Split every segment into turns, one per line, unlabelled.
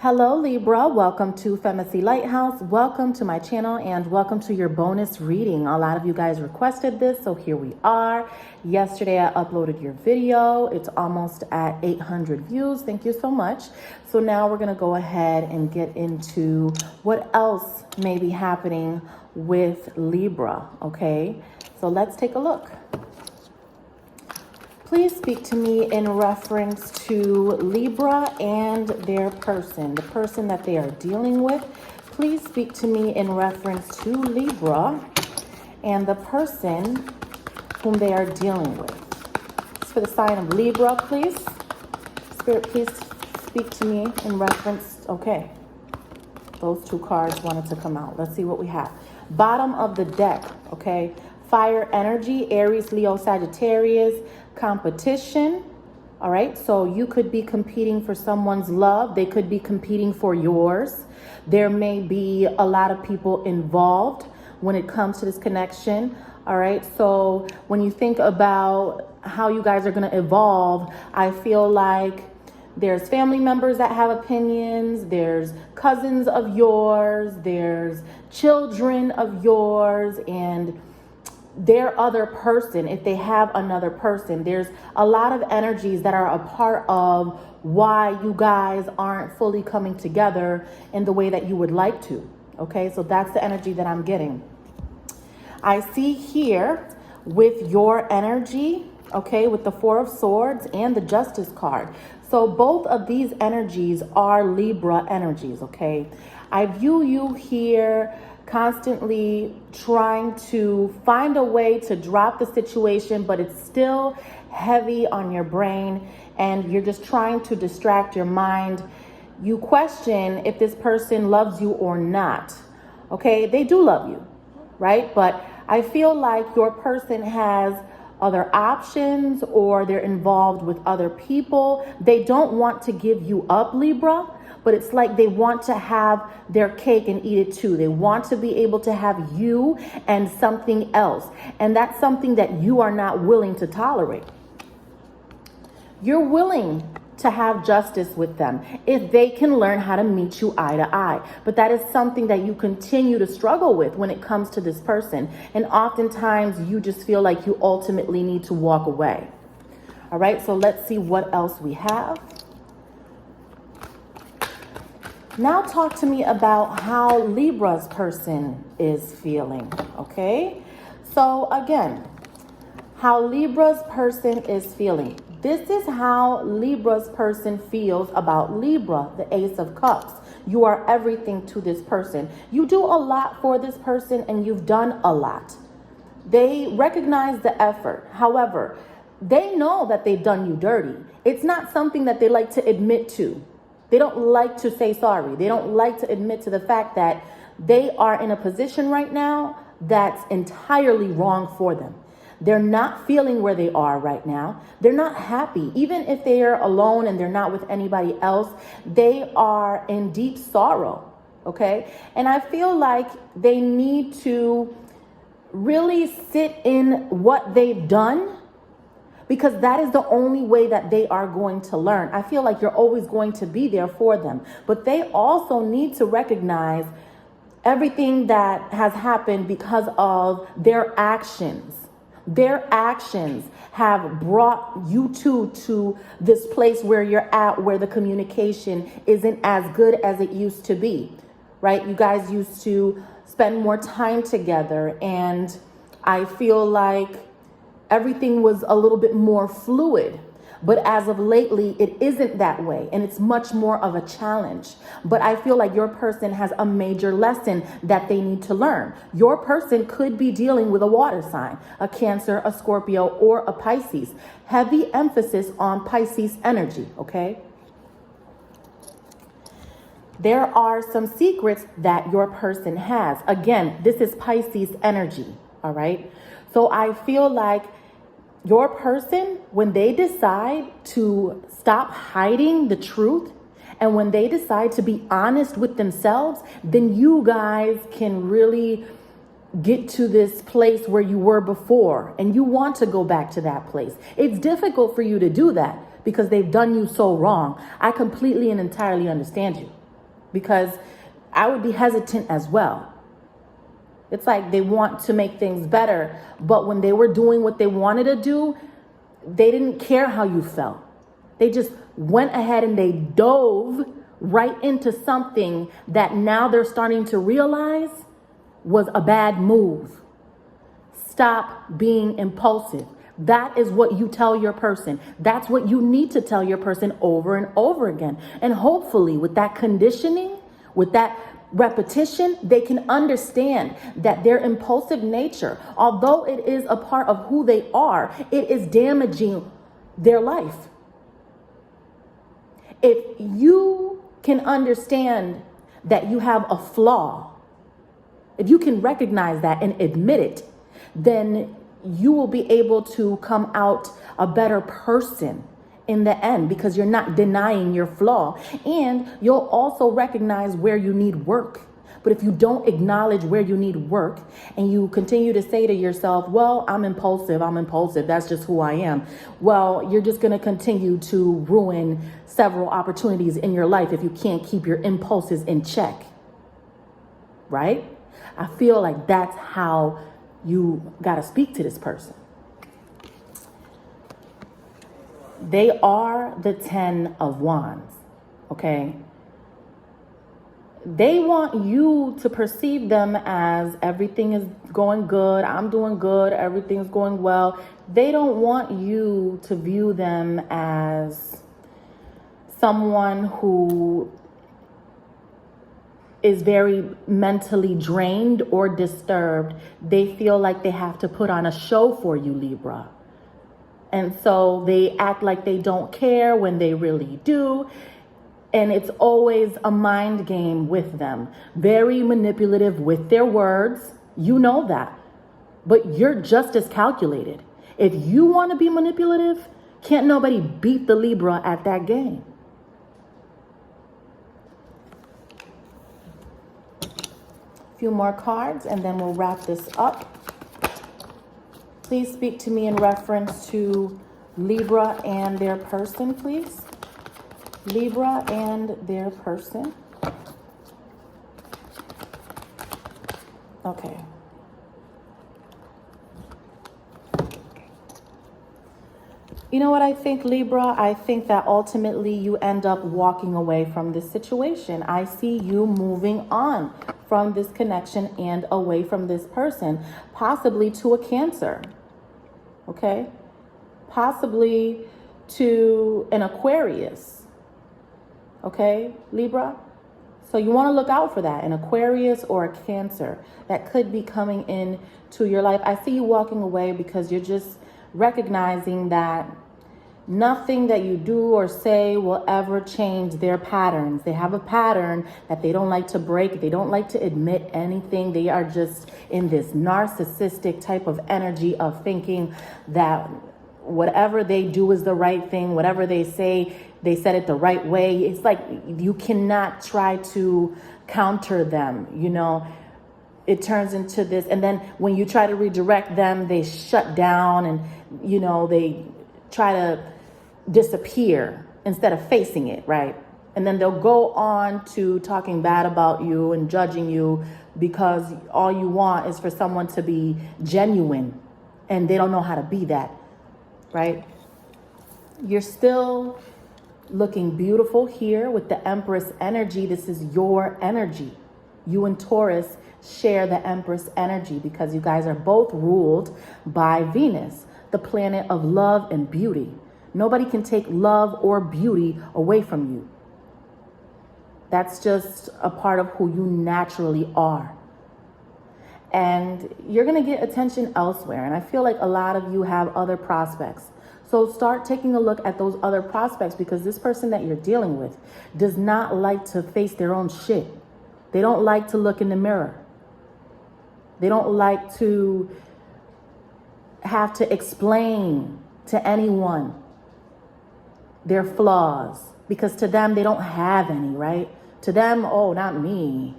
Hello Libra, welcome to Femacy LightHouse. Welcome to my channel and welcome to your bonus reading. A lot of you guys requested this, so here we are. Yesterday I uploaded your video. It's almost at 800 views. Thank you so much. So now we're going to go ahead and get into what else may be happening with Libra, okay? So let's take a look. Please speak to me in reference to Libra and their person, the person that they are dealing with. Please speak to me in reference to Libra and the person whom they are dealing with. It's for the sign of Libra, please. Spirit, please speak to me in reference. Okay. Those two cards wanted to come out. Let's see what we have. Bottom of the deck, okay. Fire energy, Aries, Leo, Sagittarius, competition. All right, so you could be competing for someone's love. They could be competing for yours. There may be a lot of people involved when it comes to this connection. All right, so when you think about how you guys are going to evolve, I feel like there's family members that have opinions, there's cousins of yours, there's children of yours, and their other person, if they have another person. There's a lot of energies that are a part of why you guys aren't fully coming together in the way that you would like to. Okay, so that's the energy that I'm getting. I see here with your energy, okay, with the Four of Swords and the Justice card. So both of these energies are Libra energies, okay? I view you here constantly trying to find a way to drop the situation, but it's still heavy on your brain and you're just trying to distract your mind. You question if this person loves you or not. Okay, they do love you, right? But I feel like your person has other options or they're involved with other people. They don't want to give you up, Libra, but it's like they want to have their cake and eat it too. They want to be able to have you and something else. And that's something that you are not willing to tolerate. You're willing to have justice with them if they can learn how to meet you eye to eye. But that is something that you continue to struggle with when it comes to this person. And oftentimes you just feel like you ultimately need to walk away. All right, so let's see what else we have. Now talk to me about how Libra's person is feeling, okay? So again, how Libra's person is feeling. This is how Libra's person feels about Libra, the Ace of Cups. You are everything to this person. You do a lot for this person and you've done a lot. They recognize the effort. However, they know that they've done you dirty. It's not something that they like to admit to. They don't like to say sorry. They don't like to admit to the fact that they are in a position right now that's entirely wrong for them. They're not feeling where they are right now. They're not happy. Even if they are alone and they're not with anybody else, they are in deep sorrow, okay? And I feel like they need to really sit in what they've done, because that is the only way that they are going to learn. I feel like you're always going to be there for them, but they also need to recognize everything that has happened because of their actions. Their actions have brought you two to this place where you're at, where the communication isn't as good as it used to be, right? You guys used to spend more time together, and I feel like everything was a little bit more fluid. But as of lately, it isn't that way, and it's much more of a challenge. But I feel like your person has a major lesson that they need to learn. Your person could be dealing with a water sign, a Cancer, a Scorpio, or a Pisces. Heavy emphasis on Pisces energy, okay? There are some secrets that your person has. Again, this is Pisces energy, all right? So I feel like your person, when they decide to stop hiding the truth and when they decide to be honest with themselves, then you guys can really get to this place where you were before and you want to go back to that place. It's difficult for you to do that because they've done you so wrong. I completely and entirely understand you. because I would be hesitant as well. It's like they want to make things better, but when they were doing what they wanted to do, they didn't care how you felt. They just went ahead and they dove right into something that now they're starting to realize was a bad move. Stop being impulsive. That is what you tell your person. That's what you need to tell your person over and over again. And hopefully with that conditioning, with that repetition, they can understand that their impulsive nature, although it is a part of who they are, it is damaging their life. If you can understand that you have a flaw, if you can recognize that and admit it, then you will be able to come out a better person in the end, because you're not denying your flaw, and you'll also recognize where you need work. But if you don't acknowledge where you need work and you continue to say to yourself, well, I'm impulsive, that's just who I am. Well, you're just going to continue to ruin several opportunities in your life if you can't keep your impulses in check. Right? I feel like that's how you got to speak to this person. They are the 10 of Wands, okay? They want you to perceive them as everything is going good, I'm doing good, everything's going well. They don't want you to view them as someone who is very mentally drained or disturbed. They feel like they have to put on a show for you, Libra. And so they act like they don't care when they really do. And it's always a mind game with them. Very manipulative with their words. You know that. But you're just as calculated. If you want to be manipulative, can't nobody beat the Libra at that game. A few more cards and then we'll wrap this up. Please speak to me in reference to Libra and their person, please. Libra and their person. Okay. You know what I think, Libra? I think that ultimately you end up walking away from this situation. I see you moving on from this connection and away from this person, possibly to a Cancer. Okay? Possibly to an Aquarius. Okay, Libra? So you want to look out for that, an Aquarius or a Cancer that could be coming in to your life. I see you walking away because you're just recognizing that nothing that you do or say will ever change their patterns. They have a pattern that they don't like to break. They don't like to admit anything. They are just in this narcissistic type of energy of thinking that whatever they do is the right thing. Whatever they say, they said it the right way. It's like you cannot try to counter them, you know. It turns into this. And then when you try to redirect them, they shut down and, you know, they try to disappear instead of facing it, right? And then they'll go on to talking bad about you and judging you because all you want is for someone to be genuine and they don't know how to be that, right? You're still looking beautiful here with the Empress energy. This is your energy. You and Taurus share the Empress energy because you guys are both ruled by Venus, the planet of love and beauty. Nobody can take love or beauty away from you. That's just a part of who you naturally are. And you're going to get attention elsewhere. And I feel like a lot of you have other prospects. So start taking a look at those other prospects because this person that you're dealing with does not like to face their own shit. They don't like to look in the mirror. They don't like to have to explain to anyone their flaws because to them, they don't have any, right? To them, oh, not me,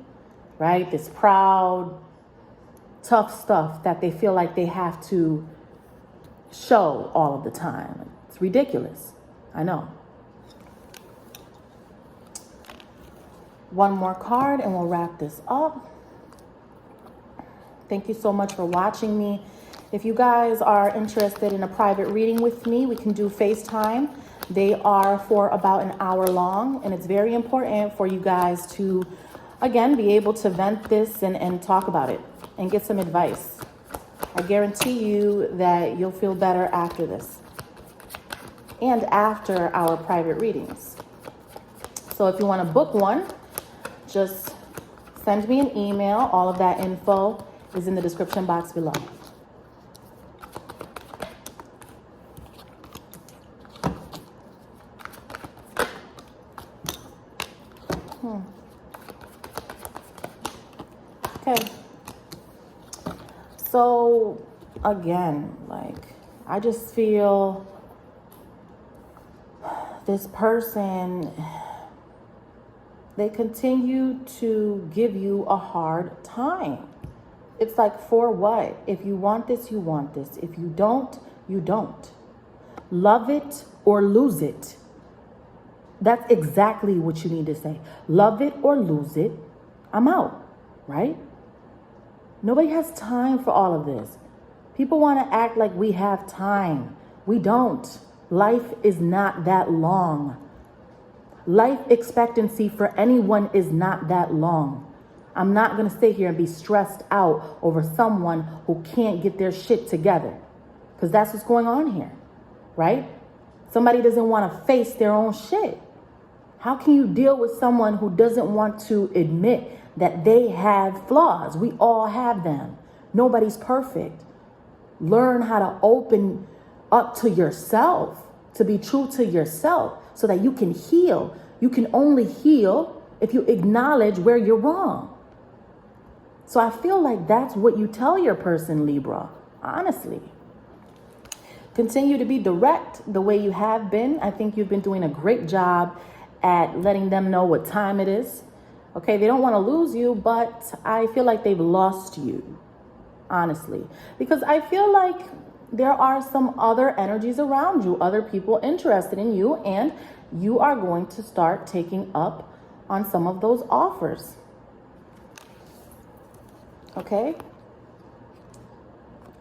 right? This proud, tough stuff that they feel like they have to show all of the time. It's ridiculous. I know. One more card and we'll wrap this up. Thank you so much for watching me. If you guys are interested in a private reading with me, we can do FaceTime. They are for about an hour long, and it's very important for you guys to, again, be able to vent this and talk about it and get some advice. I guarantee you that you'll feel better after this and after our private readings. So if you want to book one, just send me an email. All of that info is in the description box below. Okay. So again, like, I just feel this person, they continue to give you a hard time. It's like, for what? If you want this, you want this. If you don't, you don't. Love it or lose it. That's exactly what you need to say. Love it or lose it. I'm out, right? Nobody has time for all of this. People want to act like we have time. We don't. Life is not that long. Life expectancy for anyone is not that long. I'm not going to sit here and be stressed out over someone who can't get their shit together, because that's what's going on here, right? Somebody doesn't want to face their own shit. How can you deal with someone who doesn't want to admit that they have flaws? We all have them. Nobody's perfect. Learn how to open up to yourself, to be true to yourself, so that you can heal. You can only heal if you acknowledge where you're wrong. So I feel like that's what you tell your person, Libra, honestly. Continue to be direct the way you have been. I think you've been doing a great job at letting them know what time it is. Okay, they don't want to lose you, but I feel like they've lost you, honestly. Because I feel like there are some other energies around you, other people interested in you, and you are going to start taking up on some of those offers. Okay?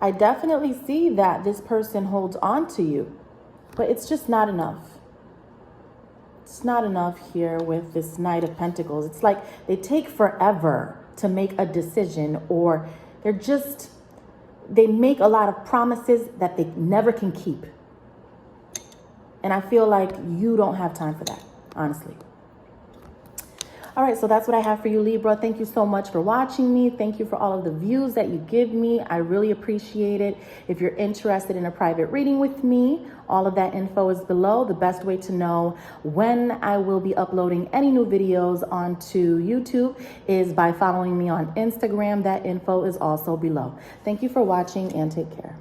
I definitely see that this person holds on to you, but it's just not enough. It's not enough here with this Knight of Pentacles. It's like they take forever to make a decision, or they make a lot of promises that they never can keep. And I feel like you don't have time for that, honestly. All right, so that's what I have for you, Libra. Thank you so much for watching me. Thank you for all of the views that you give me. I really appreciate it. If you're interested in a private reading with me, all of that info is below. The best way to know when I will be uploading any new videos onto YouTube is by following me on Instagram. That info is also below. Thank you for watching and take care.